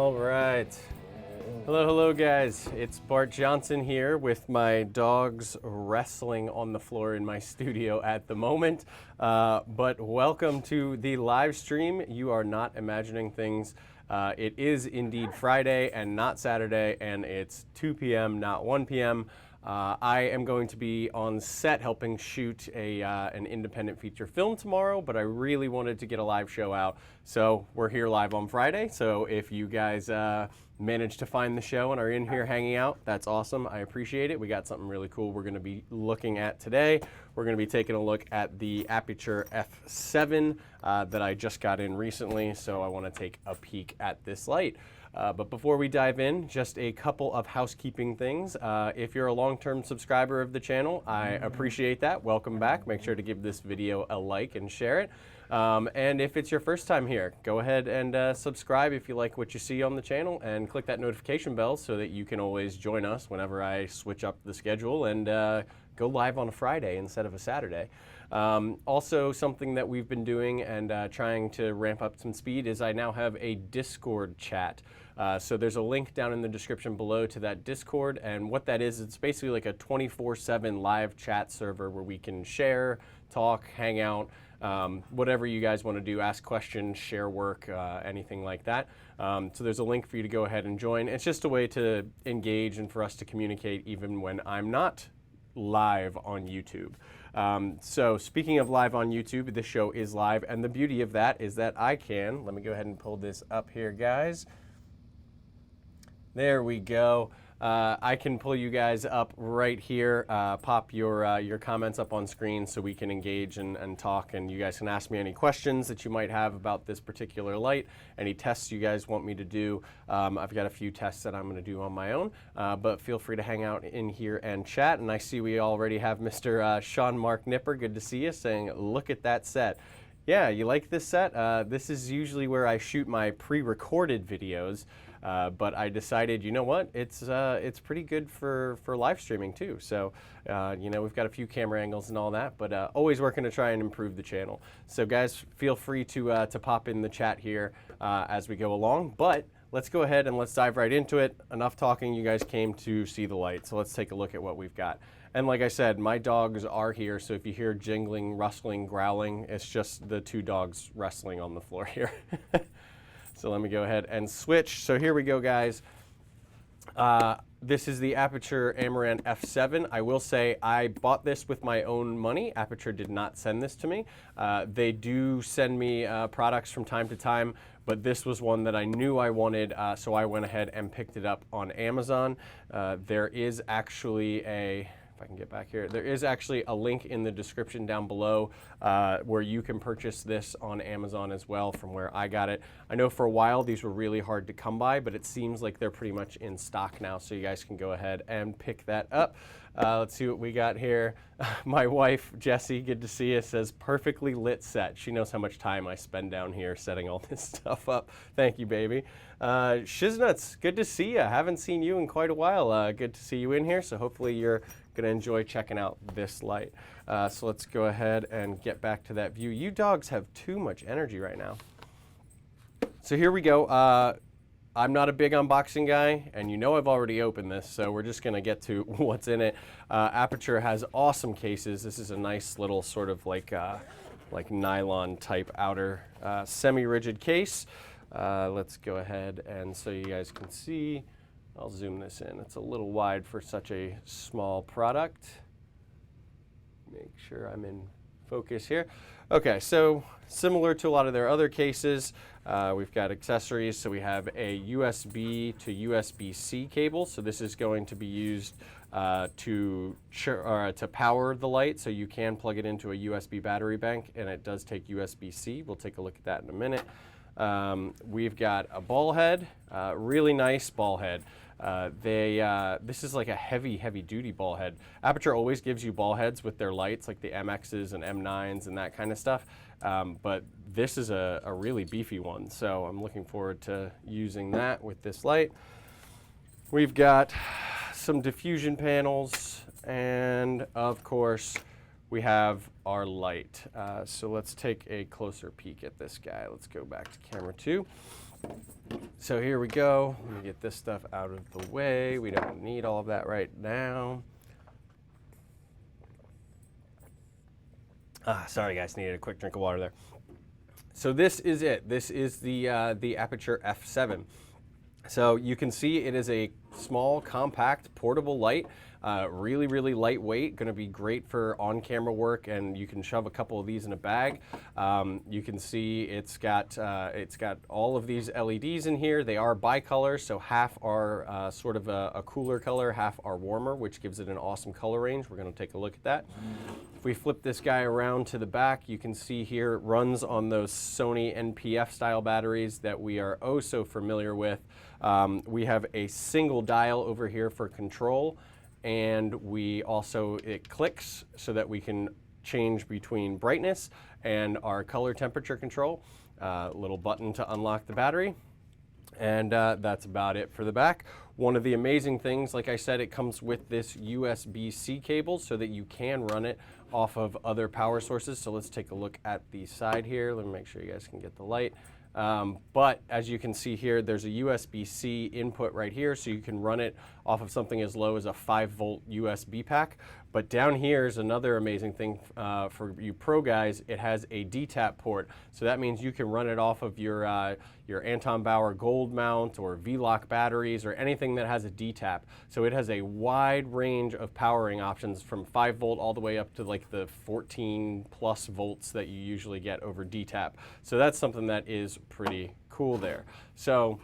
All right. Hello, guys. It's Bart Johnson here with my dogs wrestling on the floor in my studio at the moment. But welcome to the live stream. You are not imagining things. It is indeed Friday and not Saturday, and it's 2 p.m., not 1 p.m. I am going to be on set helping shoot an independent feature film tomorrow, but I really wanted to get a live show out. So we're here live on Friday. So if you guys managed to find the show and are in here hanging out, that's awesome. I appreciate it. We got something really cool we're going to be looking at today. We're going to be taking a look at the Aputure F7 that I just got in recently. So I want to take a peek at this light. But before we dive in, just a couple of housekeeping things. If you're a long-term subscriber of the channel, I appreciate that. Welcome back. Make sure to give this video a like and share it. And if it's your first time here, go ahead and subscribe if you like what you see on the channel, and click that notification bell so that you can always join us whenever I switch up the schedule and go live on a Friday instead of a Saturday. Also, something that we've been doing and trying to ramp up some speed is I now have a Discord chat. So there's a link down in the description below to that Discord, and what that is, it's basically like a 24/7 live chat server where we can share, talk, hang out, whatever you guys want to do, ask questions, share work, anything like that. So there's a link for you to go ahead and join. It's just a way to engage and for us to communicate even when I'm not live on YouTube. So speaking of live on YouTube, this show is live, and the beauty of that is that I can, let me go ahead and pull this up here, guys. There we go. I can pull you guys up right here, pop your comments up on screen so we can engage and talk, and you guys can ask me any questions that you might have about this particular light, any tests you guys want me to do. I've got a few tests that I'm going to do on my own, but feel free to hang out in here and chat. And I see we already have Mr. Sean Mark Nipper, good to see you, saying, look at that set. Yeah, you like this set? This is usually where I shoot my pre-recorded videos. But I decided, you know what, it's pretty good for live streaming too. So, you know, we've got a few camera angles and all that, but always working to try and improve the channel. So guys, feel free to pop in the chat here as we go along. But let's go ahead and let's dive right into it. Enough talking, you guys came to see the light. So let's take a look at what we've got. And like I said, my dogs are here, so if you hear jingling, rustling, growling, it's just the two dogs wrestling on the floor here. So let me go ahead and switch. So here we go, guys. This is the Aputure Amaranth F7. I will say I bought this with my own money. Aputure did not send this to me. They do send me products from time to time, but this was one that I knew I wanted, so I went ahead and picked it up on Amazon. There is actually if I can get back here, there is actually a link in the description down below where you can purchase this on Amazon as well from where I got it. I know for a while these were really hard to come by, but it seems like they're pretty much in stock now, so you guys can go ahead and pick that up. Let's see what we got here. My wife, Jessie, good to see you, says perfectly lit set. She knows how much time I spend down here setting all this stuff up. Thank you, baby. Shiznuts, good to see you. Haven't seen you in quite a while. Good to see you in here, so hopefully you're gonna enjoy checking out this light. So let's go ahead and get back to that view. You dogs have too much energy right now. So here we go. I'm not a big unboxing guy, and you know I've already opened this, so we're just gonna get to what's in it. Aputure has awesome cases. This is a nice little sort of like nylon type outer semi-rigid case. Let's go ahead and so you guys can see. I'll zoom this in. It's a little wide for such a small product. Make sure I'm in focus here. Okay, so similar to a lot of their other cases, we've got accessories. So we have a USB to USB-C cable. So this is going to be used to power the light. So you can plug it into a USB battery bank, and it does take USB-C. We'll take a look at that in a minute. We've got a ball head, really nice ball head. This is like a heavy duty ball head. Aputure always gives you ball heads with their lights, like the MXs and M9s and that kind of stuff. But this is a really beefy one, so I'm looking forward to using that with this light. We've got some diffusion panels, and of course, we have our light. So let's take a closer peek at this guy. Let's go back to camera 2. So here we go. Let me get this stuff out of the way. We don't need all of that right now. Sorry guys, needed a quick drink of water there. So this is it. This is the Aputure F7. So you can see it is a small, compact, portable light. Really, really lightweight, going to be great for on-camera work, and you can shove a couple of these in a bag. You can see it's got all of these LEDs in here. They are bicolor, so half are sort of a cooler color, half are warmer, which gives it an awesome color range. We're going to take a look at that. If we flip this guy around to the back, you can see here it runs on those Sony NPF style batteries that we are oh so familiar with. We have a single dial over here for control, and it clicks so that we can change between brightness and our color temperature control. Little button to unlock the battery, and that's about it for the back. One of the amazing things, like I said, it comes with this USB-C cable so that you can run it off of other power sources. So let's take a look at the side here. Let me make sure you guys can get the light. But as you can see here, there's a USB-C input right here, so you can run it off of something as low as a 5-volt USB pack. But down here is another amazing thing for you pro guys. It has a Dtap port, so that means you can run it off of your Anton Bauer Gold mount or V-Lock batteries or anything that has a Dtap. So it has a wide range of powering options from 5 volt all the way up to like the 14 plus volts that you usually get over Dtap. So that's something that is pretty cool there. So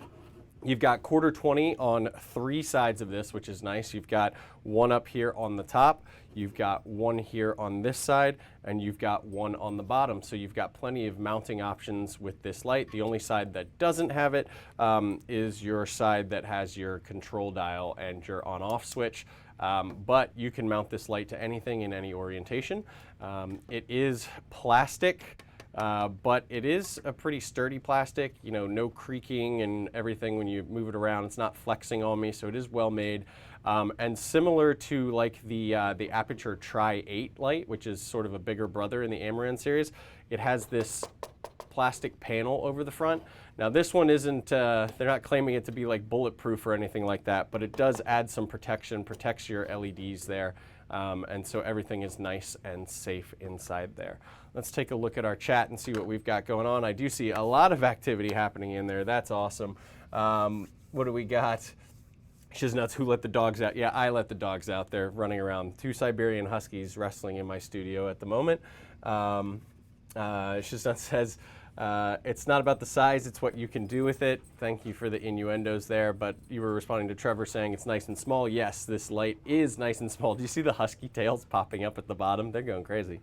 you've got quarter 20 on 3 sides of this, which is nice. You've got one up here on the top, you've got one here on this side, and you've got one on the bottom. So you've got plenty of mounting options with this light. The only side that doesn't have it is your side that has your control dial and your on-off switch. But you can mount this light to anything in any orientation. It is plastic. But it is a pretty sturdy plastic, you know, no creaking and everything when you move it around. It's not flexing on me, so it is well made. And similar to like the Aputure Tri-8 light, which is sort of a bigger brother in the Amaran series, it has this plastic panel over the front. Now this one isn't, they're not claiming it to be like bulletproof or anything like that, but it does add some protection, protects your LEDs there. And so everything is nice and safe inside there. Let's take a look at our chat and see what we've got going on. I do see a lot of activity happening in there. That's awesome. What do we got? Shiznuts, who let the dogs out? Yeah, I let the dogs out. They're running around. 2 Siberian Huskies wrestling in my studio at the moment. Shiznuts says, it's not about the size, it's what you can do with it. Thank you for the innuendos there, but you were responding to Trevor saying it's nice and small. Yes, this light is nice and small. Do you see the husky tails popping up at the bottom? They're going crazy.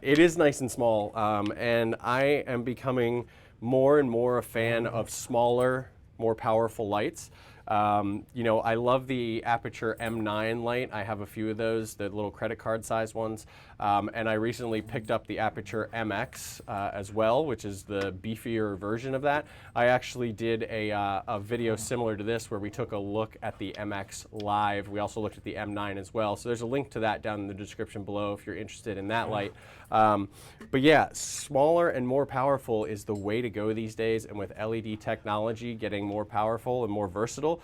It is nice and small, and I am becoming more and more a fan of smaller, more powerful lights. You know, I love the Aputure M9 light. I have a few of those, the little credit card size ones. And I recently picked up the Aputure MX as well, which is the beefier version of that. I actually did a video similar to this where we took a look at the MX live. We also looked at the M9 as well. So there's a link to that down in the description below if you're interested in that light. But yeah, smaller and more powerful is the way to go these days. And with LED technology getting more powerful and more versatile,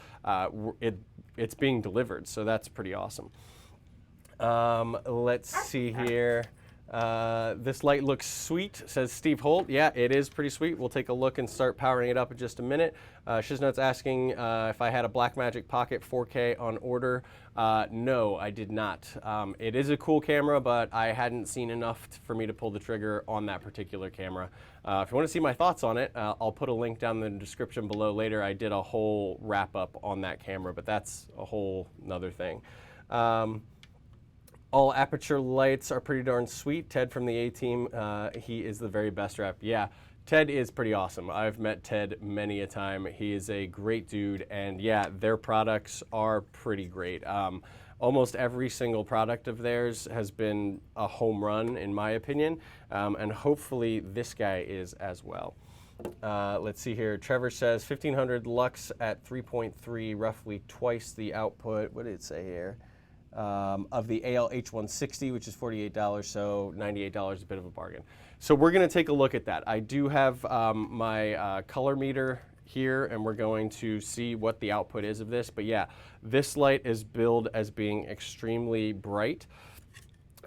it's being delivered. So that's pretty awesome. Let's see here. This light looks sweet, says Steve Holt. Yeah, it is pretty sweet. We'll take a look and start powering it up in just a minute. Shiznut's asking if I had a Blackmagic Pocket 4K on order. No, I did not. It is a cool camera, but I hadn't seen enough for me to pull the trigger on that particular camera. If you want to see my thoughts on it, I'll put a link down in the description below later. I did a whole wrap-up on that camera, but that's a whole nother thing. All Aputure lights are pretty darn sweet. Ted from the A-Team, he is the very best rep. Yeah, Ted is pretty awesome. I've met Ted many a time. He is a great dude, and yeah, their products are pretty great. Almost every single product of theirs has been a home run, in my opinion, and hopefully this guy is as well. Let's see here. Trevor says 1500 lux at 3.3, roughly twice the output. What did it say here? Of the AL-H160, which is $48, so $98 is a bit of a bargain. So we're going to take a look at that. I do have my color meter here and we're going to see what the output is of this. But yeah, this light is billed as being extremely bright.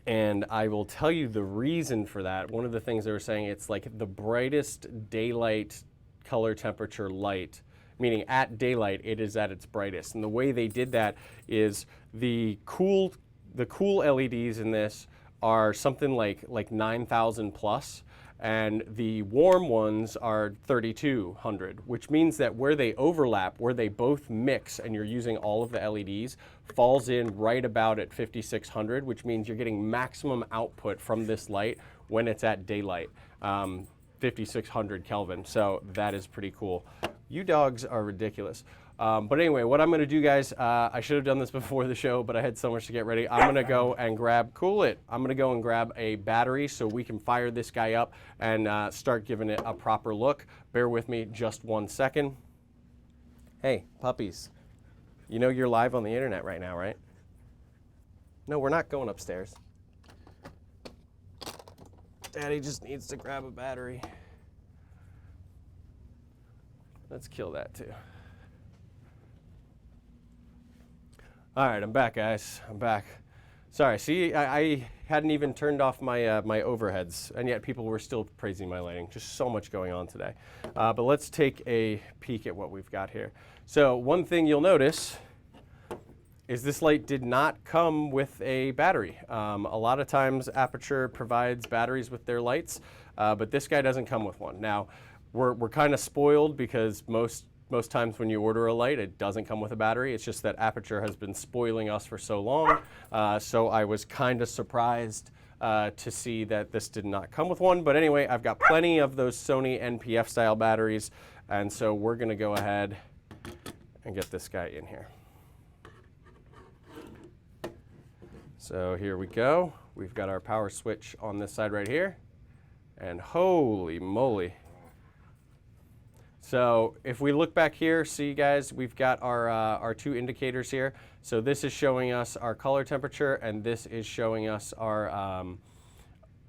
And I will tell you the reason for that. One of the things they were saying, it's like the brightest daylight color temperature light, meaning at daylight it is at its brightest. And the way they did that is the cool LEDs in this are something like 9,000 plus, and the warm ones are 3,200, which means that where they overlap, where they both mix and you're using all of the LEDs, falls in right about at 5,600, which means you're getting maximum output from this light when it's at daylight, 5,600 Kelvin. So that is pretty cool. You dogs are ridiculous. But anyway, what I'm going to do, guys, I should have done this before the show, but I had so much to get ready. I'm going to go and grab, I'm going to go and grab a battery so we can fire this guy up and start giving it a proper look. Bear with me just 1 second. Hey, puppies, you know you're live on the internet right now, right? No, we're not going upstairs. Daddy just needs to grab a battery. Let's kill that too. All right, I'm back, guys. I'm back. Sorry, see, I hadn't even turned off my my overheads, and yet people were still praising my lighting. Just so much going on today. But let's take a peek at what we've got here. So one thing you'll notice is this light did not come with a battery. A lot of times Aputure provides batteries with their lights, but this guy doesn't come with one. Now, we're kind of spoiled because most times when you order a light, it doesn't come with a battery. It's just that Aputure has been spoiling us for so long. So I was kind of surprised to see that this did not come with one. But anyway, I've got plenty of those Sony NPF style batteries. And so we're going to go ahead and get this guy in here. So here we go. We've got our power switch on this side right here. And holy moly. So if we look back here, see guys, we've got our two indicators here. So this is showing us our color temperature, and this is showing us our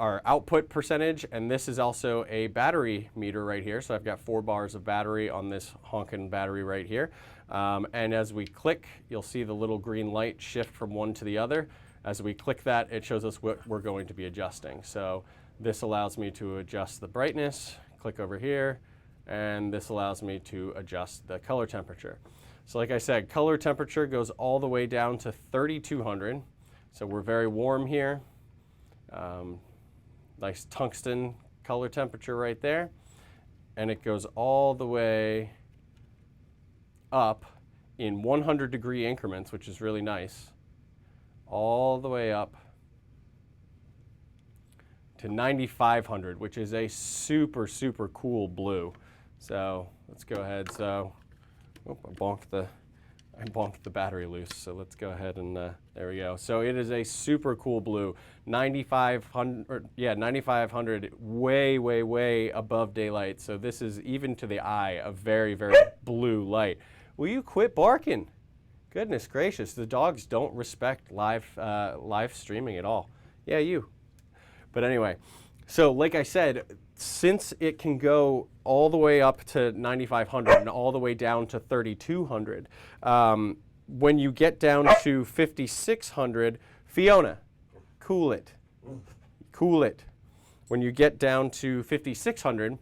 output percentage, and this is also a battery meter right here. So I've got 4 bars of battery on this honkin' battery right here. And as we click, you'll see the little green light shift from one to the other. As we click that, it shows us what we're going to be adjusting. So this allows me to adjust the brightness, click over here, and this allows me to adjust the color temperature. So like I said, color temperature goes all the way down to 3,200. So we're very warm here. Nice tungsten color temperature right there. And it goes all the way up in 100-degree increments, which is really nice. All the way up to 9,500, which is a super, super cool blue. So let's go ahead. So I bonked the battery loose. So let's go ahead and there we go. So it is a super cool blue, 9,500. Yeah, 9,500, way, way, way above daylight. So this is even to the eye a very, very blue light. Will you quit barking? Goodness gracious, the dogs don't respect live streaming at all. Yeah, you. But anyway, so like I said, since it can go all the way up to 9,500 and all the way down to 3,200, when you get down to 5,600, Fiona, cool it. Cool it. When you get down to 5,600,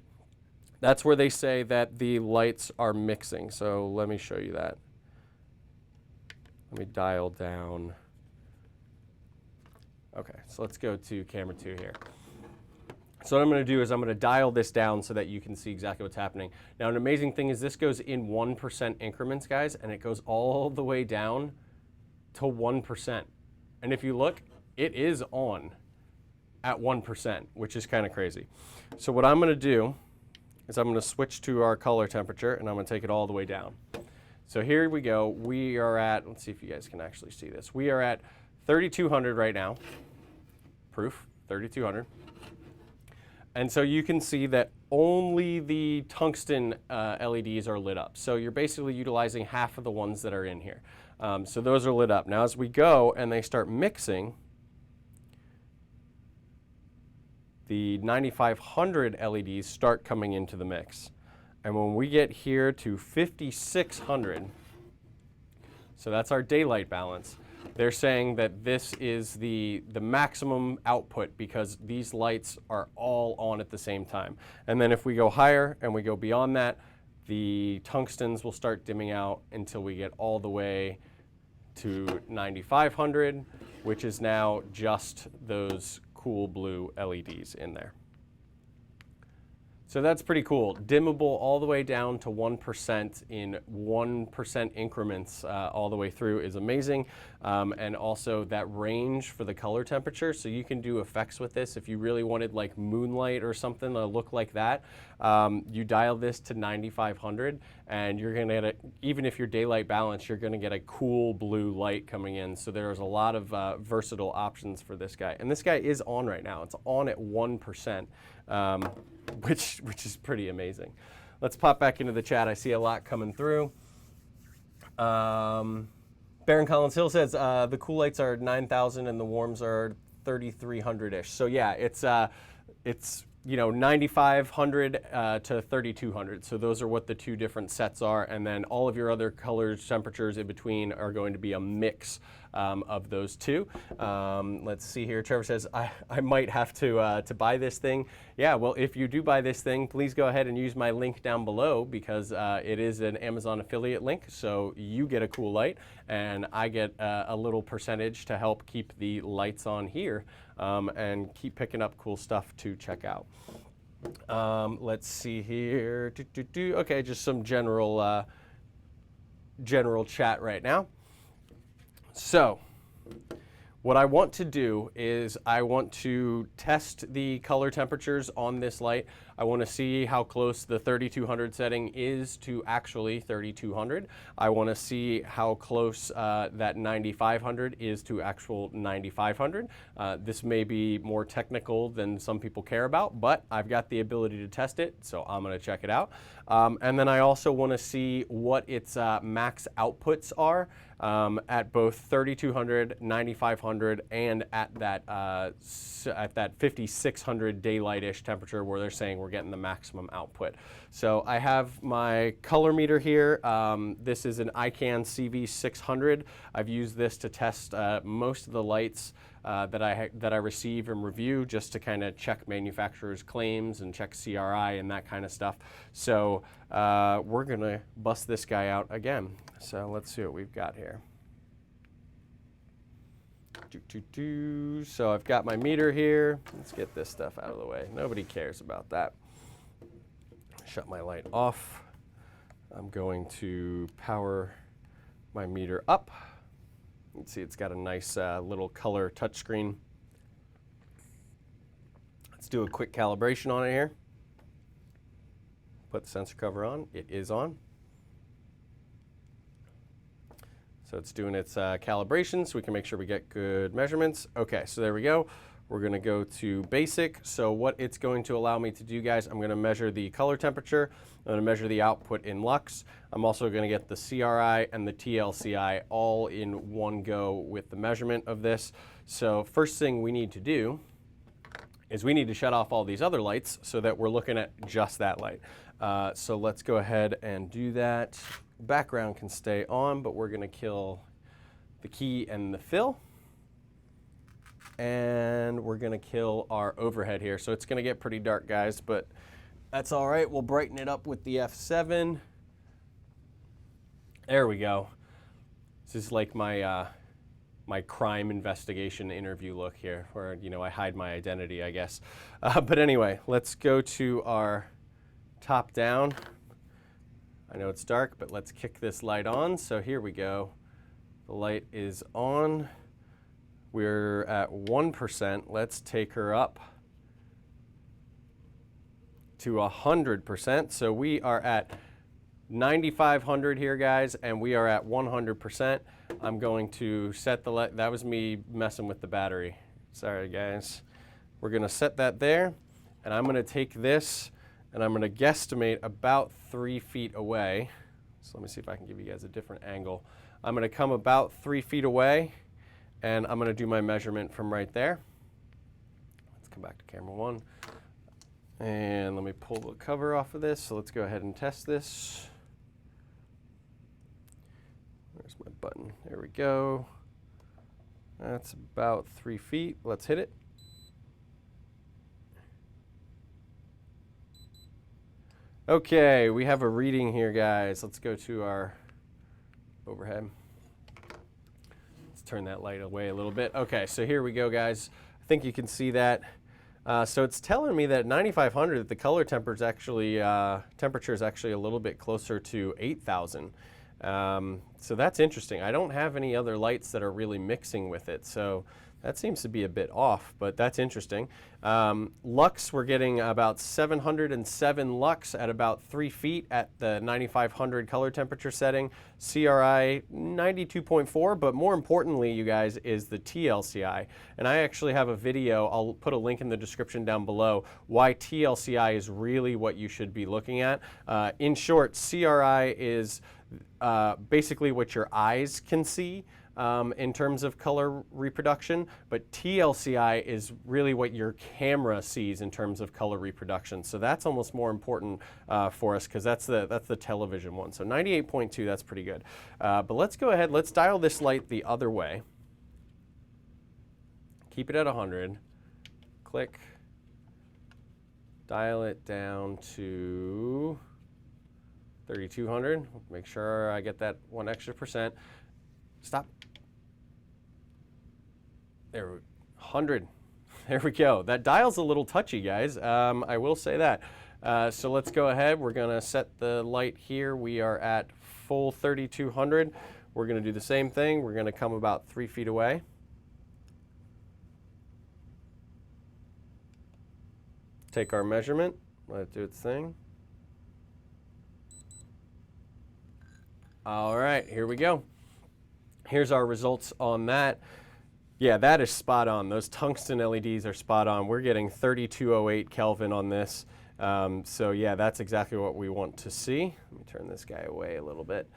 that's where they say that the lights are mixing. So let me show you that. Let me dial down. Okay, so let's go to camera 2 here. So what I'm going to do is I'm going to dial this down so that you can see exactly what's happening. Now, an amazing thing is this goes in 1% increments, guys, and it goes all the way down to 1%. And if you look, it is on at 1%, which is kind of crazy. So what I'm going to do is I'm going to switch to our color temperature, and I'm going to take it all the way down. So here we go. We are at, let's see if you guys can actually see this. We are at 3,200 right now. Proof, 3,200. And so you can see that only the tungsten LEDs are lit up. So you're basically utilizing half of the ones that are in here. So those are lit up. Now as we go and they start mixing, the 9,500 LEDs start coming into the mix. And when we get here to 5600, so that's our daylight balance, they're saying that this is the maximum output because these lights are all on at the same time. And then if we go higher and we go beyond that, the tungstens will start dimming out until we get all the way to 9500, which is now just those cool blue LEDs in there. So that's pretty cool. Dimmable all the way down to 1% in 1% increments all the way through is amazing. And also that range for the color temperature, so you can do effects with this. If you really wanted like moonlight or something to look like that, you dial this to 9500 and you're gonna get even if you're daylight balanced, you're gonna get a cool blue light coming in. So there's a lot of versatile options for this guy. And this guy is on right now. It's on at 1%. Which is pretty amazing. Let's pop back into the chat. I see a lot coming through. Baron Collins Hill says the cool lights are 9,000 and the warms are 3,300-ish. So yeah, it's 9,500 to 3,200. So those are what the two different sets are, and then all of your other colors, temperatures in between are going to be a mix of those two. Let's see here. Trevor says I might have to buy this thing. Yeah, well, if you do buy this thing, please go ahead and use my link down below because it is an Amazon affiliate link. So you get a cool light, and I get a little percentage to help keep the lights on here and keep picking up cool stuff to check out. Let's see here. Okay, just some general chat right now. So what I want to do is I want to test the color temperatures on this light. I want to see how close the 3200 setting is to actually 3200. I want to see how close that 9500 is to actual 9500. This may be more technical than some people care about, but I've got the ability to test it, so I'm going to check it out. And then I also want to see what its max outputs are at both 3200, 9500, and at that 5600 daylight-ish temperature where they're saying we're getting the maximum output. So I have my color meter here. This is an ICANN CV600. I've used this to test most of the lights that I receive and review, just to kind of check manufacturers' claims and check CRI and that kind of stuff. So we're gonna bust this guy out again. So let's see what we've got here. So I've got my meter here. Let's get this stuff out of the way. Nobody cares about that. Shut my light off. I'm going to power my meter up. You can see it's got a nice little color touchscreen. Let's do a quick calibration on it here. Put the sensor cover on. It is on. So it's doing its calibration so we can make sure we get good measurements. Okay, so there we go. We're going to go to basic. So what it's going to allow me to do, guys, I'm going to measure the color temperature. I'm going to measure the output in lux. I'm also going to get the CRI and the TLCI all in one go with the measurement of this. So first thing we need to do is we need to shut off all these other lights so that we're looking at just that light. So let's go ahead and do that. Background can stay on, but we're going to kill the key and the fill. And we're going to kill our overhead here. So it's going to get pretty dark, guys, but that's all right. We'll brighten it up with the F7. There we go. This is like my my crime investigation interview look here, where I hide my identity, I guess. But anyway, let's go to our top down. I know it's dark, but let's kick this light on. So here we go. The light is on. We're at 1%. Let's take her up to 100%. So we are at 9,500 here, guys, and we are at 100%. I'm going to set the light. That was me messing with the battery. Sorry, guys. We're going to set that there, and I'm going to take this, and I'm going to guesstimate about 3 feet away. So let me see if I can give you guys a different angle. I'm going to come about 3 feet away, and I'm going to do my measurement from right there. Let's come back to camera 1. And let me pull the cover off of this. So let's go ahead and test this. Where's my button? There we go. That's about 3 feet. Let's hit it. Okay, we have a reading here, guys. Let's go to our overhead. Let's turn that light away a little bit. Okay, so here we go, guys. I think you can see that. So it's telling me that 9500, the color temperature is actually a little bit closer to 8000. So that's interesting. I don't have any other lights that are really mixing with it, so that seems to be a bit off, but that's interesting. Lux, we're getting about 707 lux at about 3 feet at the 9500 color temperature setting. CRI 92.4, but more importantly, you guys, is the TLCI. And I actually have a video, I'll put a link in the description down below, why TLCI is really what you should be looking at. In short, CRI is basically what your eyes can see in terms of color reproduction, but TLCI is really what your camera sees in terms of color reproduction. So that's almost more important for us because that's the television one. So 98.2, that's pretty good. But let's go ahead, let's dial this light the other way. Keep it at 100. Click. Dial it down to 3200. Make sure I get that 1 extra percent. Stop. There, 100. There we go. That dial's a little touchy, guys. I will say that. So let's go ahead. We're going to set the light here. We are at full 3200. We're going to do the same thing. We're going to come about 3 feet away. Take our measurement. Let it do its thing. All right, here we go. Here's our results on that. Yeah, that is spot on. Those tungsten LEDs are spot on. We're getting 3208 Kelvin on this. So yeah, that's exactly what we want to see. Let me turn this guy away a little bit.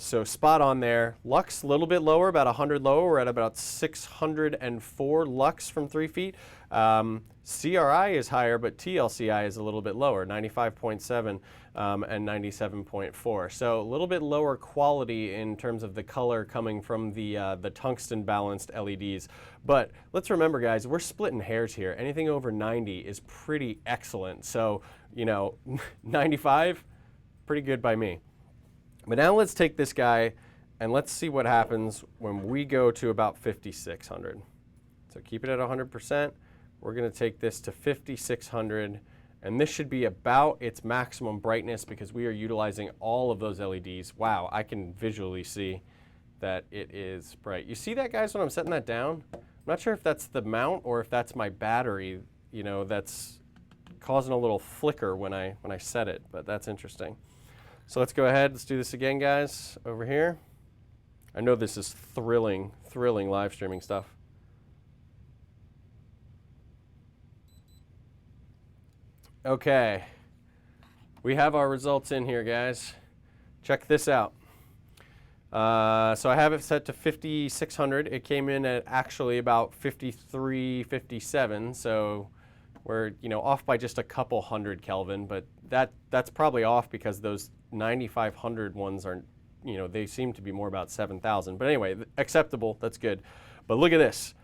So spot on there. Lux a little bit lower, about 100 lower. We're at about 604 lux from 3 feet. CRI is higher, but TLCI is a little bit lower, 95.7 and 97.4. So a little bit lower quality in terms of the color coming from the tungsten balanced LEDs. But let's remember, guys, we're splitting hairs here. Anything over 90 is pretty excellent. So, you know, 95, pretty good by me. But now let's take this guy and let's see what happens when we go to about 5600. So keep it at 100%. We're going to take this to 5600, and this should be about its maximum brightness because we are utilizing all of those LEDs. Wow, I can visually see that it is bright. You see that, guys, when I'm setting that down? I'm not sure if that's the mount or if that's my battery, you know, that's causing a little flicker when I set it, but that's interesting. So let's go ahead, let's do this again, guys, over here. I know this is thrilling live streaming stuff. Okay, we have our results in here, guys. Check this out. So I have it set to 5600. It came in at actually about 53, 57. So we're, you know, off by just a couple hundred Kelvin, but that's probably off because those 9500 ones are, you know, they seem to be more about 7000. But anyway, acceptable. That's good. But look at this.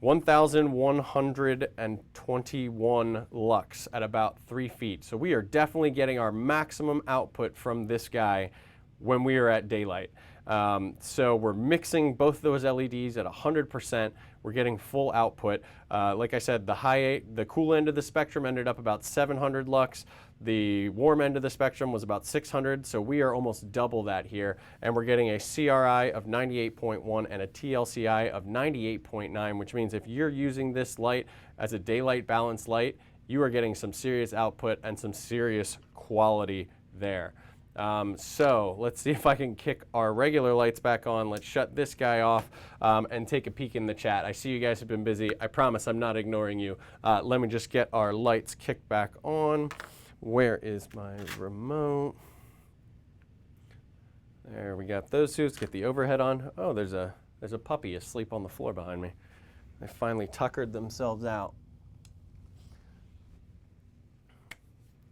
1121 lux at about 3 feet. So we are definitely getting our maximum output from this guy when we are at daylight. So we're mixing both those LEDs at 100%. We're getting full output. Like I said, the cool end of the spectrum ended up about 700 lux. The warm end of the spectrum was about 600, so we are almost double that here. And we're getting a CRI of 98.1 and a TLCI of 98.9, which means if you're using this light as a daylight balanced light, you are getting some serious output and some serious quality there. So let's see if I can kick our regular lights back on. Let's shut this guy off and take a peek in the chat. I see you guys have been busy. I promise I'm not ignoring you. Let me just get our lights kicked back on. Where is my remote? There, we got those two. Let's get the overhead on. Oh, there's a puppy asleep on the floor behind me. They finally tuckered themselves out.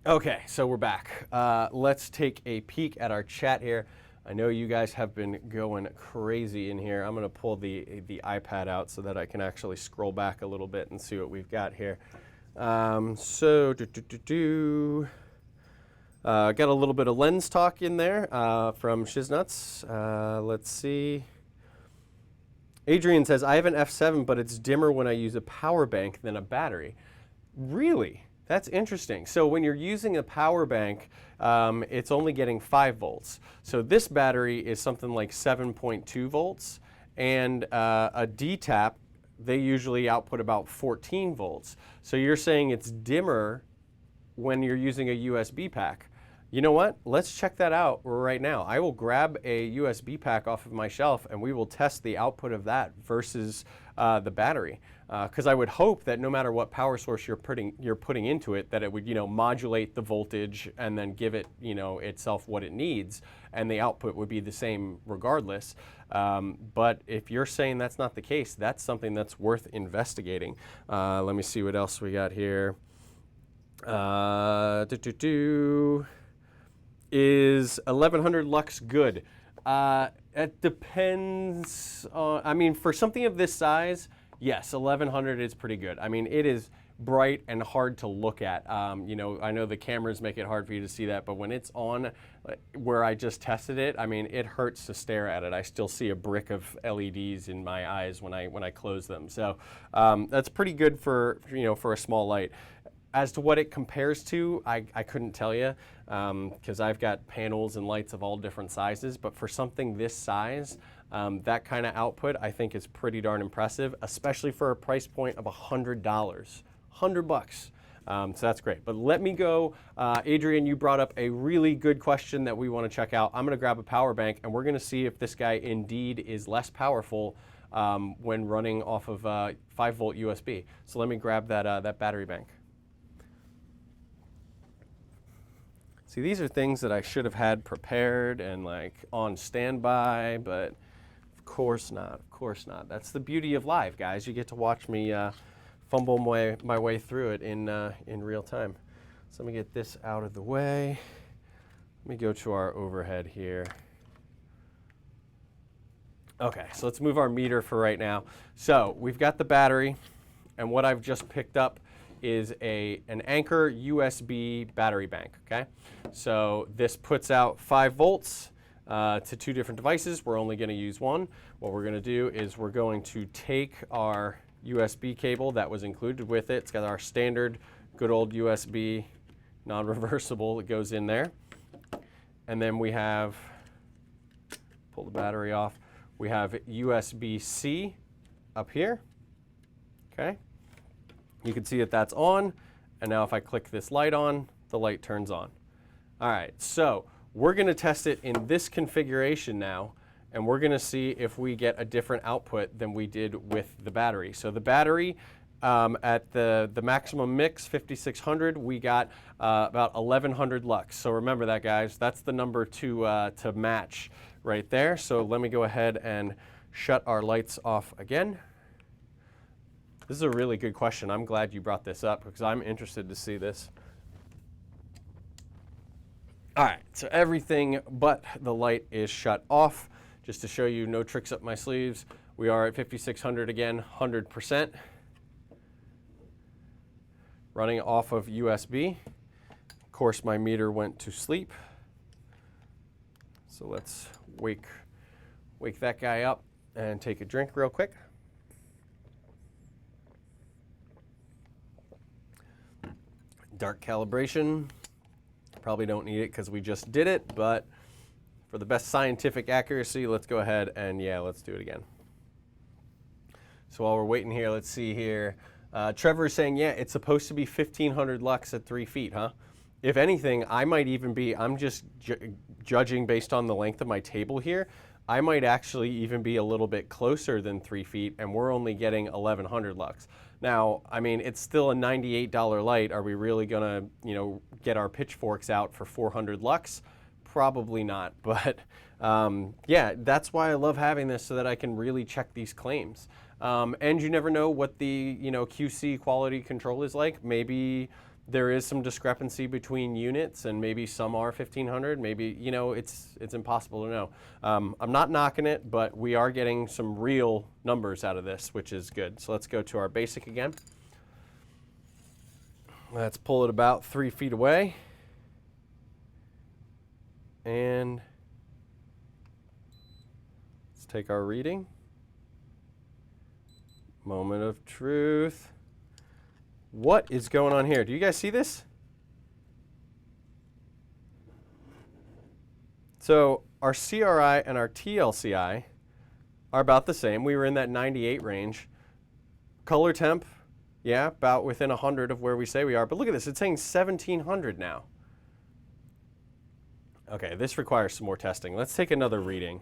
Okay, so we're back. Let's take a peek at our chat here. I know you guys have been going crazy in here. I'm going to pull the iPad out so that I can actually scroll back a little bit and see what we've got here. Got a little bit of lens talk in there from Shiznuts. Let's see. Adrian says, I have an F7, but it's dimmer when I use a power bank than a battery. Really? That's interesting. So when you're using a power bank, it's only getting 5 volts. So this battery is something like 7.2 volts, and a Dtap, they usually output about 14 volts. So you're saying it's dimmer when you're using a USB pack. You know what? Let's check that out right now. I will grab a USB pack off of my shelf and we will test the output of that versus the battery. Because I would hope that no matter what power source you're putting into it, that it would modulate the voltage and then give it itself what it needs, and the output would be the same regardless. But if you're saying that's not the case, that's something that's worth investigating. Let me see what else we got here. Is 1100 lux good? It depends on, I mean, for something of this size, yes, 1100 is pretty good. I mean, it is bright and hard to look at. I know the cameras make it hard for you to see that, but when it's on where I just tested it, I mean, it hurts to stare at it. I still see a brick of LEDs in my eyes when I close them. So that's pretty good for, for a small light. As to what it compares to, I couldn't tell you because I've got panels and lights of all different sizes, but for something this size, that kind of output I think is pretty darn impressive, especially for a price point of $100, $100. So that's great. But let me go. Adrian, you brought up a really good question that we want to check out. I'm going to grab a power bank and we're going to see if this guy indeed is less powerful when running off of 5-volt USB. So let me grab that battery bank. See, these are things that I should have had prepared and like on standby, but of course not, of course not. That's the beauty of live, guys. You get to watch me fumble my way through it in real time. So let me get this out of the way. Let me go to our overhead here. Okay, so let's move our meter for right now. So we've got the battery, and what I've just picked up is an Anchor USB battery bank, okay? So this puts out 5 volts to 2 different devices. We're only gonna use one. What we're gonna do is we're going to take our USB cable that was included with it. It's got our standard good old USB non-reversible that goes in there. And then we have, pull the battery off, we have USB-C up here, okay? You can see that that's on, and now if I click this light on, the light turns on. All right, so we're gonna test it in this configuration now, and we're gonna see if we get a different output than we did with the battery. So the battery, at the maximum mix, 5600, we got about 1100 lux. So remember that, guys, that's the number to match right there. So let me go ahead and shut our lights off again. This is a really good question. I'm glad you brought this up because I'm interested to see this. All right, so everything but the light is shut off. Just to show you no tricks up my sleeves, we are at 5600 again, 100%. Running off of USB. Of course, my meter went to sleep. So let's wake that guy up and take a drink real quick. Dark calibration. Probably don't need it because we just did it, but for the best scientific accuracy, let's go ahead and let's do it again. So while we're waiting here, let's see here. Trevor is saying, yeah, it's supposed to be 1500 lux at 3 feet, huh? If anything, I might even be, I'm just judging based on the length of my table here, I might actually even be a little bit closer than 3 feet, and we're only getting 1100 lux. Now, I mean, it's still a $98 light. Are we really gonna, get our pitchforks out for 400 lux? Probably not, but yeah, that's why I love having this so that I can really check these claims. And you never know what the QC quality control is like. Maybe there is some discrepancy between units, and maybe some are 1500, maybe, you know, it's impossible to know. I'm not knocking it, but we are getting some real numbers out of this, which is good. So let's go to our basic again. Let's pull it about 3 feet away. And let's take our reading. Moment of truth. What is going on here? Do you guys see this? So our CRI and our TLCI are about the same. We were in that 98 range. Color temp, yeah, about within 100 of where we say we are. But look at this, it's saying 1700 now. Okay, this requires some more testing. Let's take another reading.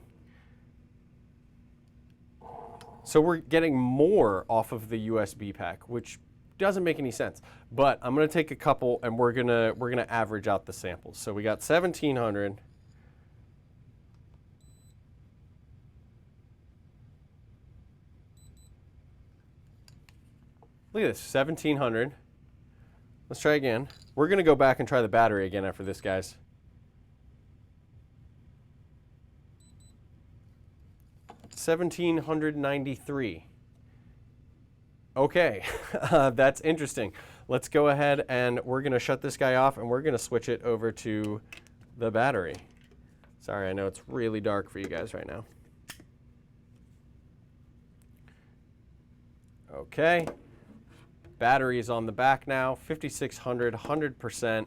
So we're getting more off of the USB pack, which doesn't make any sense. But I'm going to take a couple, and we're gonna average out the samples. So we got 1700. Look at this, 1700. Let's try again. We're going to go back and try the battery again after this, guys. 1793. Okay, that's interesting. Let's go ahead and we're going to shut this guy off, and we're going to switch it over to the battery. Sorry, I know it's really dark for you guys right now. Okay, battery is on the back now, 5600, 100%.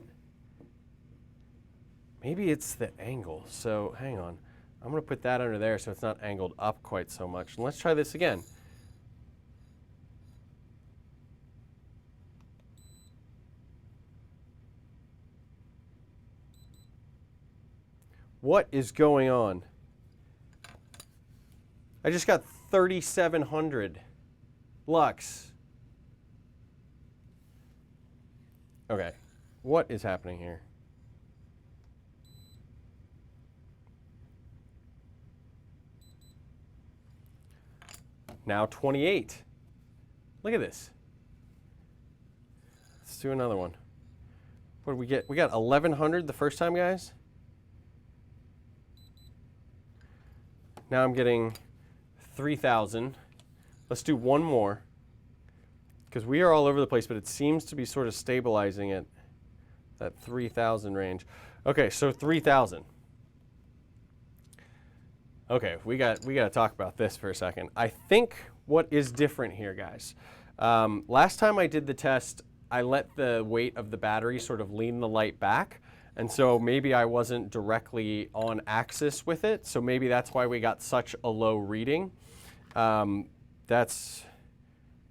Maybe it's the angle, so hang on. I'm going to put that under there so it's not angled up quite so much. And let's try this again. What is going on? I just got 3700 lux. Okay, what is happening here? Now 28. Look at this. Let's do another one. What did we get? We got 1100 the first time, guys. Now I'm getting 3000. Let's do one more, because we are all over the place, but it seems to be sort of stabilizing at that 3000 range. Okay, so 3000. Okay, we got to talk about this for a second. I think what is different here, guys. Last time I did the test, I let the weight of the battery sort of lean the light back, and so maybe I wasn't directly on axis with it, so maybe that's why we got such a low reading. That's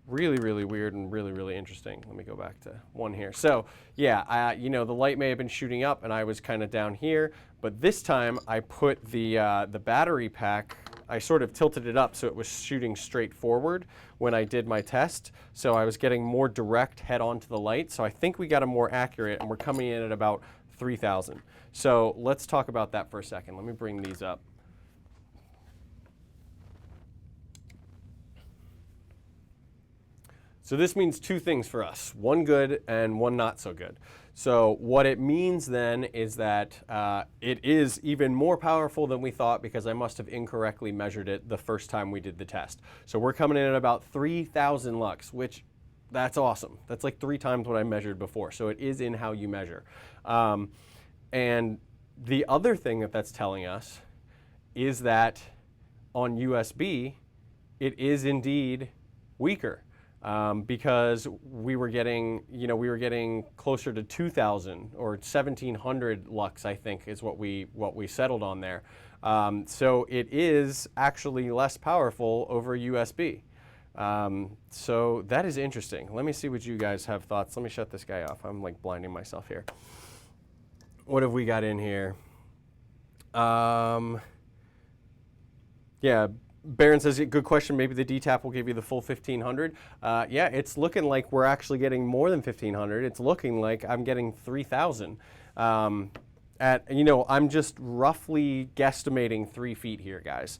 really, really weird and really, really interesting. Let me go back to one here. So yeah, you know, the light may have been shooting up and I was kind of down here, but this time I put the battery pack, I sort of tilted it up so it was shooting straight forward when I did my test. So I was getting more direct head on to the light. So I think we got a more accurate, and we're coming in at about 3000. So let's talk about that for a second. Let me bring these up. So this means two things for us, one good and one not so good. So what it means then is that it is even more powerful than we thought, because I must have incorrectly measured it the first time we did the test. So we're coming in at about 3000 lux, which that's awesome. That's like 3 times what I measured before. So it is in how you measure. And the other thing that that's telling us is that on USB, it is indeed weaker. Because we were getting, you know, we were getting closer to 2000 or 1700 lux, I think, is what we settled on there. So it is actually less powerful over USB. So that is interesting. Let me see what you guys have thoughts. Let me shut this guy off. I'm like blinding myself here. What have we got in here? Yeah. Baron says, good question, maybe the Dtap will give you the full 1500. Yeah, it's looking like we're actually getting more than 1500. It's looking like I'm getting 3000. You know, I'm just roughly guesstimating 3 feet here, guys.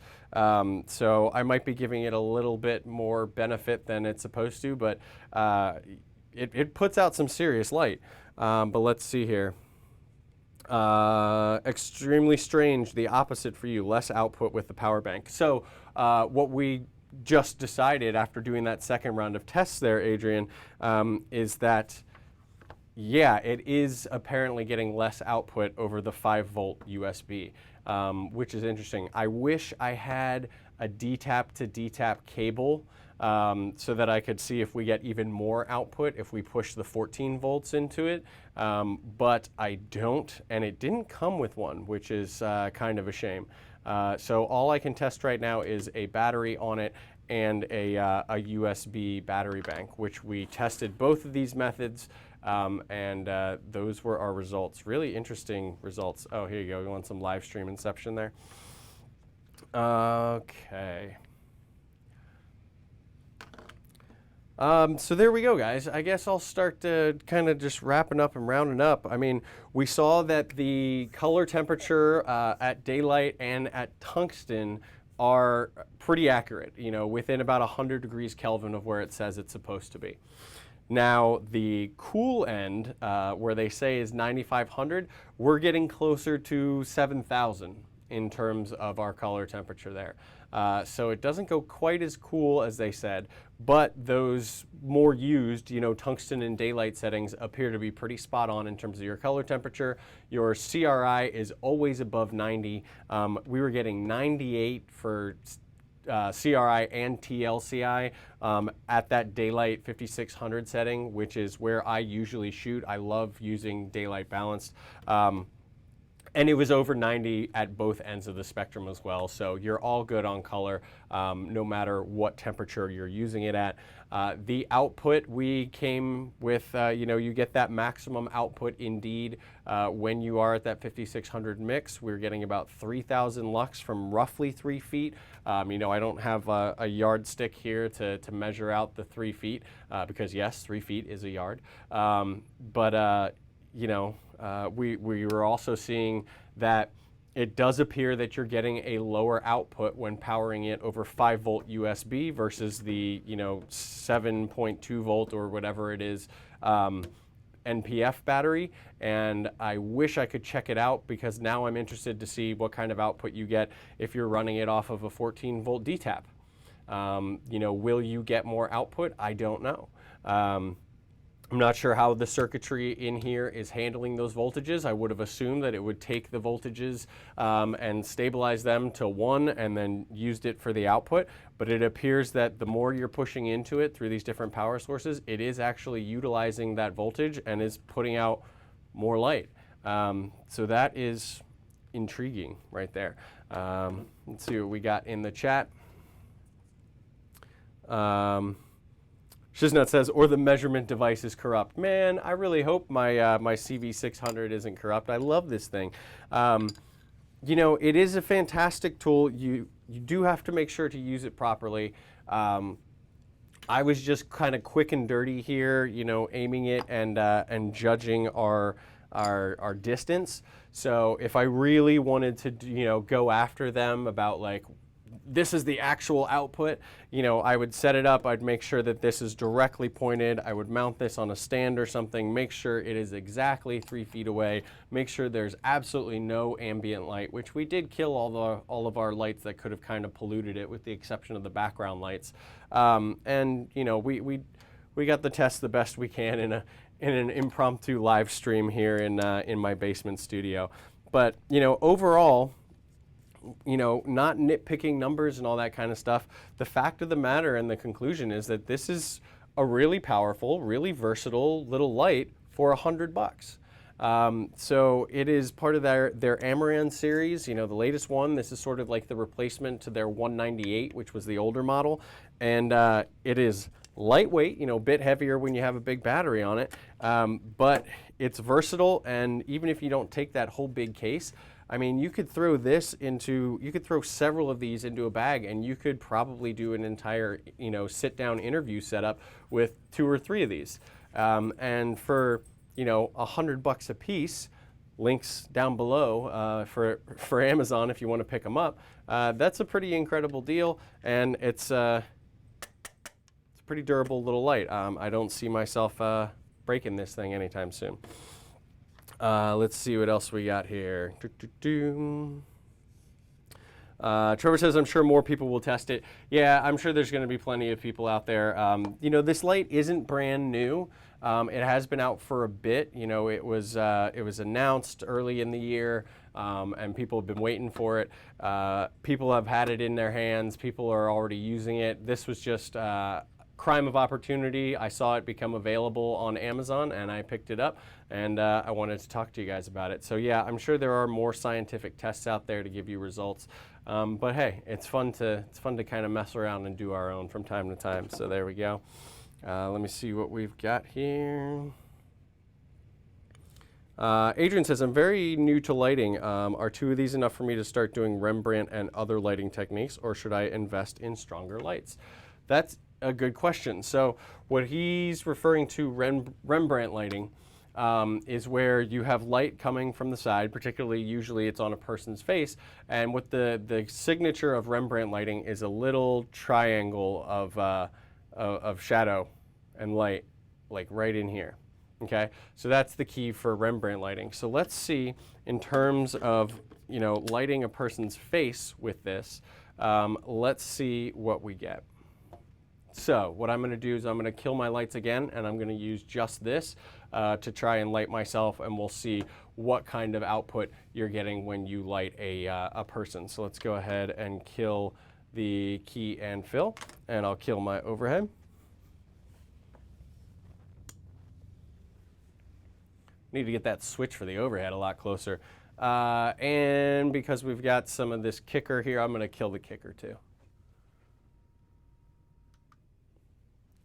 So I might be giving it a little bit more benefit than it's supposed to, but it puts out some serious light. But let's see here. Extremely strange, the opposite for you, less output with the power bank. So what we just decided after doing that second round of tests there, Adrian, is that, yeah, it is apparently getting less output over the 5-volt USB, which is interesting. I wish I had a Dtap to Dtap cable so that I could see if we get even more output if we push the 14 volts into it, but I don't, and it didn't come with one, which is kind of a shame. So all I can test right now is a battery on it and a USB battery bank, which we tested both of these methods, and those were our results. Really interesting results. Oh, here you go. We want some live stream inception there. Okay. So there we go, guys. I guess I'll start kind of just wrapping up and rounding up. I mean, we saw that the color temperature at daylight and at tungsten are pretty accurate, you know, within about 100 degrees Kelvin of where it says it's supposed to be. Now, the cool end, where they say is 9,500, we're getting closer to 7,000 in terms of our color temperature there. So it doesn't go quite as cool as they said, but those more used, you know, tungsten and daylight settings appear to be pretty spot on in terms of your color temperature. Your CRI is always above 90. We were getting 98 for CRI and TLCI at that daylight 5600 setting, which is where I usually shoot. I love using daylight balanced. And it was over 90 at both ends of the spectrum as well. So you're all good on color, no matter what temperature you're using it at. The output, we came with, you know, you get that maximum output indeed when you are at that 5600 mix. We're getting about 3,000 lux from roughly 3 feet. You know, I don't have a yardstick here to measure out the 3 feet because yes, 3 feet is a yard. You know, we were also seeing that it does appear that you're getting a lower output when powering it over 5-volt USB versus the, you know, 7.2 volt or whatever it is NPF battery. And I wish I could check it out because now I'm interested to see what kind of output you get if you're running it off of a 14-volt Dtap. You know, will you get more output? I don't know. I'm not sure how the circuitry in here is handling those voltages. I would have assumed that it would take the voltages and stabilize them to 1 and then used it for the output. But it appears that the more you're pushing into it through these different power sources, it is actually utilizing that voltage and is putting out more light. So that is intriguing right there. Let's see what we got in the chat. Shiznut says, or the measurement device is corrupt. Man, I really hope my my CV600 isn't corrupt. I love this thing. You know, it is a fantastic tool. You do have to make sure to use it properly. I was just kind of quick and dirty here, you know, aiming it and judging our distance. So if I really wanted to, you know, go after them about like, this is the actual output, you know, I would set it up, I'd make sure that this is directly pointed, I would mount this on a stand or something, make sure it is exactly 3 feet away, make sure there's absolutely no ambient light, which we did kill all of our lights that could have kind of polluted it with the exception of the background lights. And, you know, we got the test the best we can in an impromptu live stream here in my basement studio. But, you know, overall, you know, not nitpicking numbers and all that kind of stuff. The fact of the matter and the conclusion is that this is a really powerful, really versatile little light for $100. So it is part of their Amaran series, you know, the latest one. This is sort of like the replacement to their 198, which was the older model. And it is lightweight, you know, a bit heavier when you have a big battery on it. But it's versatile, and even if you don't take that whole big case, I mean, you could throw several of these into a bag and you could probably do an entire, you know, sit-down interview setup with 2 or 3 of these. And for, you know, $100 a piece, links down below for Amazon if you want to pick them up. That's a pretty incredible deal, and it's pretty durable little light. I don't see myself breaking this thing anytime soon. Let's see what else we got here. Trevor says, I'm sure more people will test it. Yeah, I'm sure there's going to be plenty of people out there. You know, this light isn't brand new. It has been out for a bit. You know, it was announced early in the year, and people have been waiting for it. People have had it in their hands. People are already using it. This was just crime of opportunity. I saw it become available on Amazon, and I picked it up, and I wanted to talk to you guys about it. So yeah, I'm sure there are more scientific tests out there to give you results. But hey, it's fun to kind of mess around and do our own from time to time. So there we go. Let me see what we've got here. Adrian says, I'm very new to lighting. Are 2 of these enough for me to start doing Rembrandt and other lighting techniques, or should I invest in stronger lights? That's a good question. So what he's referring to Rembrandt lighting is where you have light coming from the side, particularly usually it's on a person's face, and what the signature of Rembrandt lighting is a little triangle of shadow and light, like right in here. Okay, so that's the key for Rembrandt lighting. So let's see, in terms of, you know, lighting a person's face with this, let's see what we get. So what I'm going to do is I'm going to kill my lights again, and I'm going to use just this to try and light myself, and we'll see what kind of output you're getting when you light a person. So let's go ahead and kill the key and fill, and I'll kill my overhead. Need to get that switch for the overhead a lot closer. And because we've got some of this kicker here, I'm going to kill the kicker too.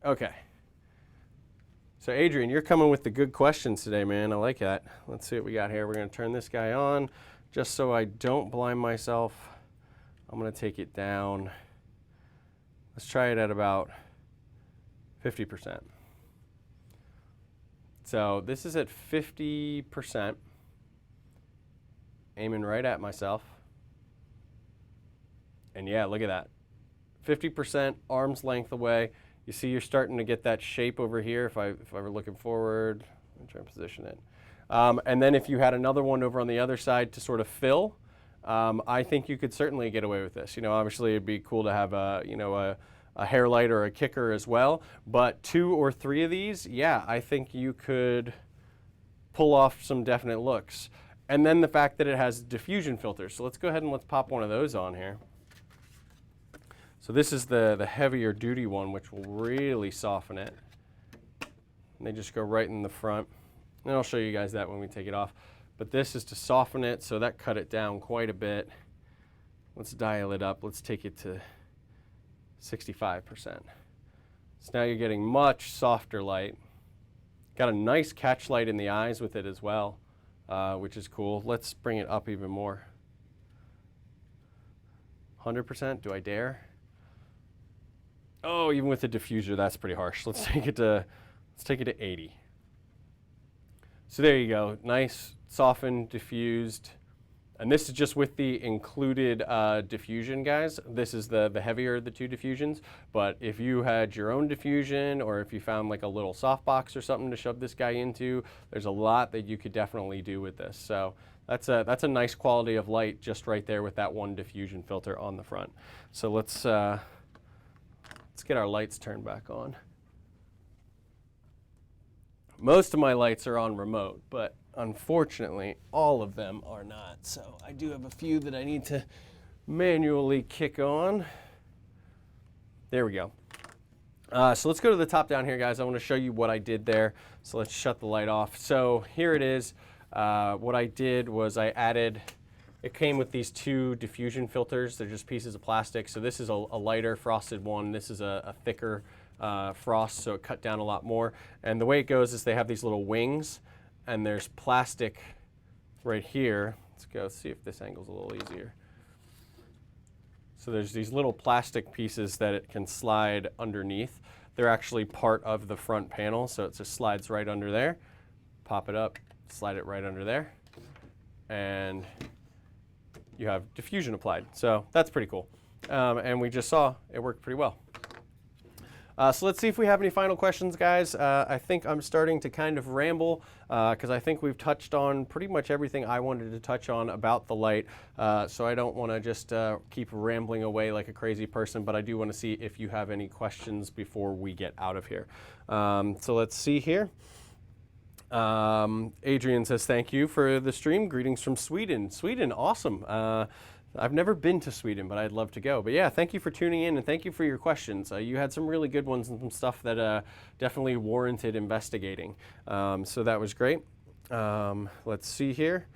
Okay. So Adrian, you're coming with the good questions today, man. I like that. Let's see what we got here. We're going to turn this guy on. Just so I don't blind myself, I'm going to take it down. Let's try it at about 50%. So this is at 50%, aiming right at myself. And yeah, look at that. 50% arm's length away. You see you're starting to get that shape over here. If I were looking forward, I'm trying to position it. And then if you had another one over on the other side to sort of fill, I think you could certainly get away with this. You know, obviously it'd be cool to have a hair light or a kicker as well, but 2 or 3 of these, yeah, I think you could pull off some definite looks. And then the fact that it has diffusion filters. So let's go ahead and let's pop one of those on here. So this is the heavier duty one, which will really soften it. And they just go right in the front. And I'll show you guys that when we take it off. But this is to soften it, so that cut it down quite a bit. Let's dial it up. Let's take it to 65%. So now you're getting much softer light. Got a nice catch light in the eyes with it as well, which is cool. Let's bring it up even more. 100%, do I dare? Oh, even with the diffuser, that's pretty harsh. Let's take it to 80. So there you go, nice, softened, diffused. And this is just with the included diffusion, guys. This is the heavier of the 2 diffusions. But if you had your own diffusion, or if you found like a little softbox or something to shove this guy into, there's a lot that you could definitely do with this. So that's a nice quality of light just right there with that one diffusion filter on the front. So let's get our lights turned back on. Most of my lights are on remote, but unfortunately, all of them are not. So I do have a few that I need to manually kick on. There we go. So let's go to the top down here, guys. I want to show you what I did there. So let's shut the light off. So here it is. What I did was I added, it came with these 2 diffusion filters. They're just pieces of plastic. So this is a lighter frosted one. This is a thicker frost, so it cut down a lot more. And the way it goes is they have these little wings, and there's plastic right here. Let's go see if this angle's a little easier. So there's these little plastic pieces that it can slide underneath. They're actually part of the front panel, so it just slides right under there. Pop it up, slide it right under there, and you have diffusion applied. So that's pretty cool. And we just saw it worked pretty well. So let's see if we have any final questions, guys. I think I'm starting to kind of ramble because I think we've touched on pretty much everything I wanted to touch on about the light. So I don't want to just keep rambling away like a crazy person, but I do want to see if you have any questions before we get out of here. So let's see here. Adrian says, thank you for the stream. Greetings from Sweden. Sweden, awesome. I've never been to Sweden, but I'd love to go. But yeah, thank you for tuning in and thank you for your questions. You had some really good ones and some stuff that definitely warranted investigating. So that was great. Let's see here.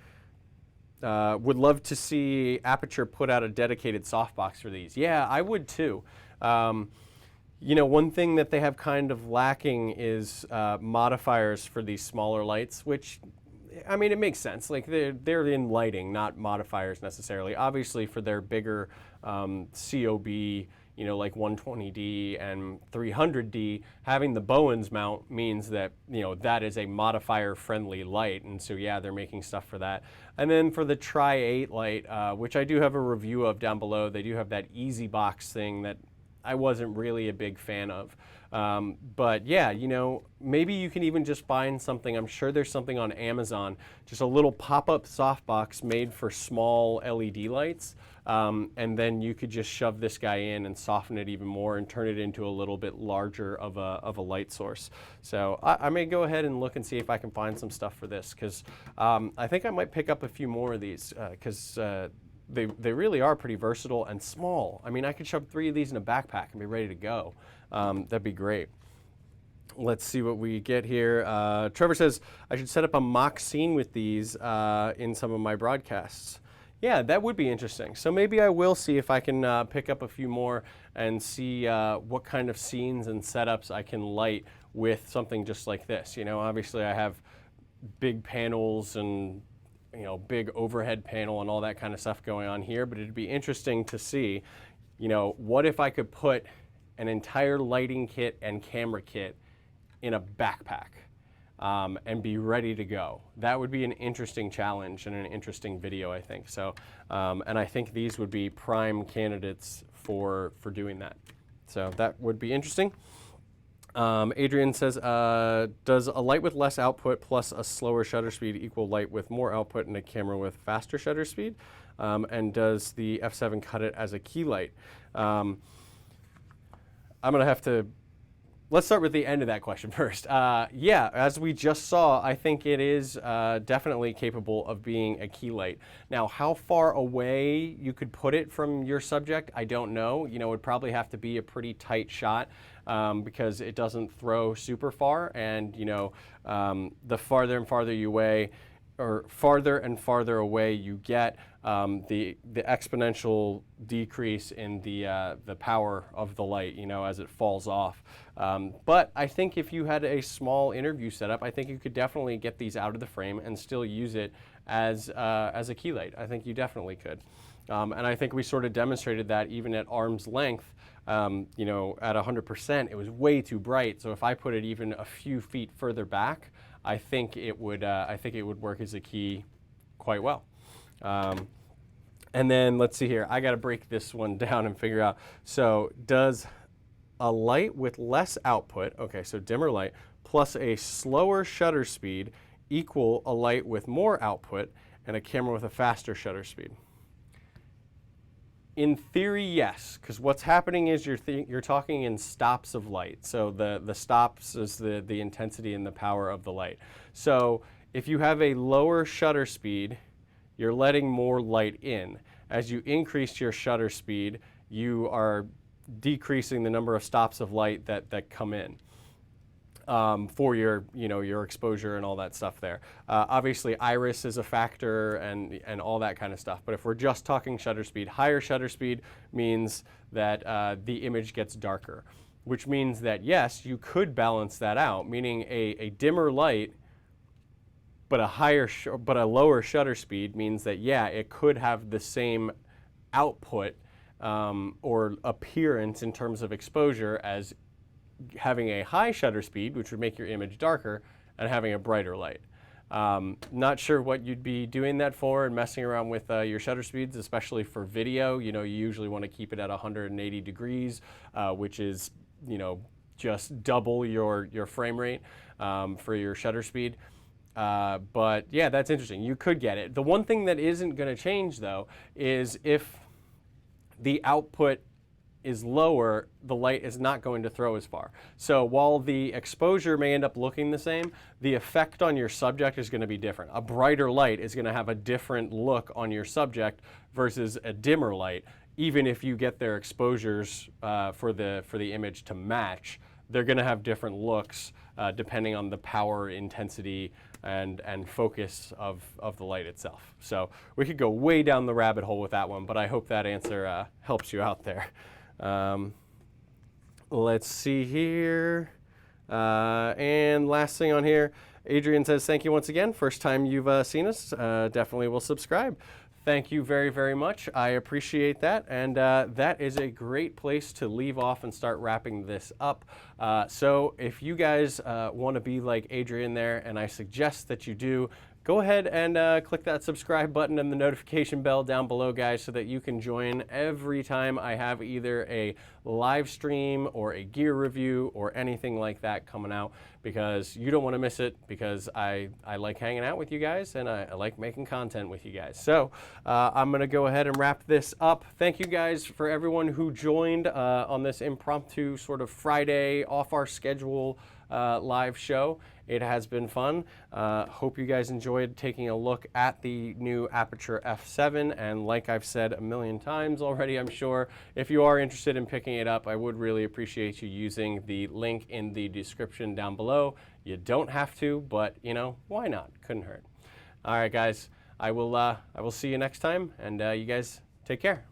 Would love to see Aputure put out a dedicated softbox for these. Yeah, I would too. You know, one thing that they have kind of lacking is modifiers for these smaller lights, which, I mean, it makes sense. Like they're in lighting, not modifiers necessarily. Obviously, for their bigger COB, you know, like 120D and 300D, having the Bowens mount means that, you know, that is a modifier-friendly light. And so, yeah, they're making stuff for that. And then for the Tri-8 light, which I do have a review of down below, they do have that Easy Box thing that I wasn't really a big fan of. But yeah, you know, maybe you can even just find something. I'm sure there's something on Amazon, just a little pop-up softbox made for small LED lights. And then you could just shove this guy in and soften it even more and turn it into a little bit larger of a light source. So I may go ahead and look and see if I can find some stuff for this, because I think I might pick up a few more of these because they really are pretty versatile and small. I mean, I could shove 3 of these in a backpack and be ready to go. That'd be great. Let's see what we get here. Trevor says, I should set up a mock scene with these in some of my broadcasts. Yeah, that would be interesting. So maybe I will see if I can pick up a few more and see what kind of scenes and setups I can light with something just like this. You know, obviously I have big panels and, you know, big overhead panel and all that kind of stuff going on here, but it'd be interesting to see, you know, what if I could put an entire lighting kit and camera kit in a backpack and be ready to go. That would be an interesting challenge and an interesting video, I think. So, and I think these would be prime candidates for doing that. So that would be interesting. Adrian says, does a light with less output plus a slower shutter speed equal light with more output and a camera with faster shutter speed? And does the F7 cut it as a key light? I'm going to have to, let's start with the end of that question first. Yeah, as we just saw, I think it is definitely capable of being a key light. Now, how far away you could put it from your subject, I don't know. You know, it would probably have to be a pretty tight shot because it doesn't throw super far. And, you know, the farther and farther you away, or farther and farther away you get, the exponential decrease in the power of the light, you know, as it falls off. But I think if you had a small interview setup, I think you could definitely get these out of the frame and still use it as a key light. I think you definitely could. And I think we sort of demonstrated that even at arm's length. You know, at 100%, it was way too bright. So if I put it even a few feet further back, I think it would work as a key quite well. And then let's see here. I got to break this one down and figure out. So does a light with less output, okay, so dimmer light, plus a slower shutter speed equal a light with more output and a camera with a faster shutter speed? In theory, yes, because what's happening is you're talking in stops of light. So the stops is the intensity and the power of the light. So if you have a lower shutter speed, you're letting more light in. As you increase your shutter speed, you are decreasing the number of stops of light that come in. For your, you know, your exposure and all that stuff there. Obviously, iris is a factor and all that kind of stuff. But if we're just talking shutter speed, higher shutter speed means that the image gets darker, which means that yes, you could balance that out. Meaning a dimmer light, but a lower shutter speed means that yeah, it could have the same output or appearance in terms of exposure as having a high shutter speed, which would make your image darker, and having a brighter light. Not sure what you'd be doing that for and messing around with your shutter speeds, especially for video. You know, you usually want to keep it at 180 degrees, which is, you know, just double your frame rate for your shutter speed. But yeah, that's interesting. You could get it. The one thing that isn't going to change though is if the output is lower, the light is not going to throw as far. So while the exposure may end up looking the same, the effect on your subject is going to be different. A brighter light is going to have a different look on your subject versus a dimmer light. Even if you get their exposures for the image to match, they're going to have different looks depending on the power, intensity, and focus of the light itself. So we could go way down the rabbit hole with that one, but I hope that answer helps you out there. Let's see here. And last thing on here, Adrian says, thank you once again. First time you've seen us, definitely will subscribe. Thank you very, very much. I appreciate that. And that is a great place to leave off and start wrapping this up. So if you guys want to be like Adrian there, and I suggest that you do, go ahead and click that subscribe button and the notification bell down below, guys, so that you can join every time I have either a live stream or a gear review or anything like that coming out, because you don't want to miss it, because I like hanging out with you guys and I like making content with you guys. So I'm going to go ahead and wrap this up. Thank you guys for everyone who joined on this impromptu sort of Friday off our schedule live show. It has been fun. Hope you guys enjoyed taking a look at the new Aputure F7. And like I've said a million times already, I'm sure, if you are interested in picking it up, I would really appreciate you using the link in the description down below. You don't have to, but you know, why not? Couldn't hurt. All right, guys, I will see you next time, and you guys take care.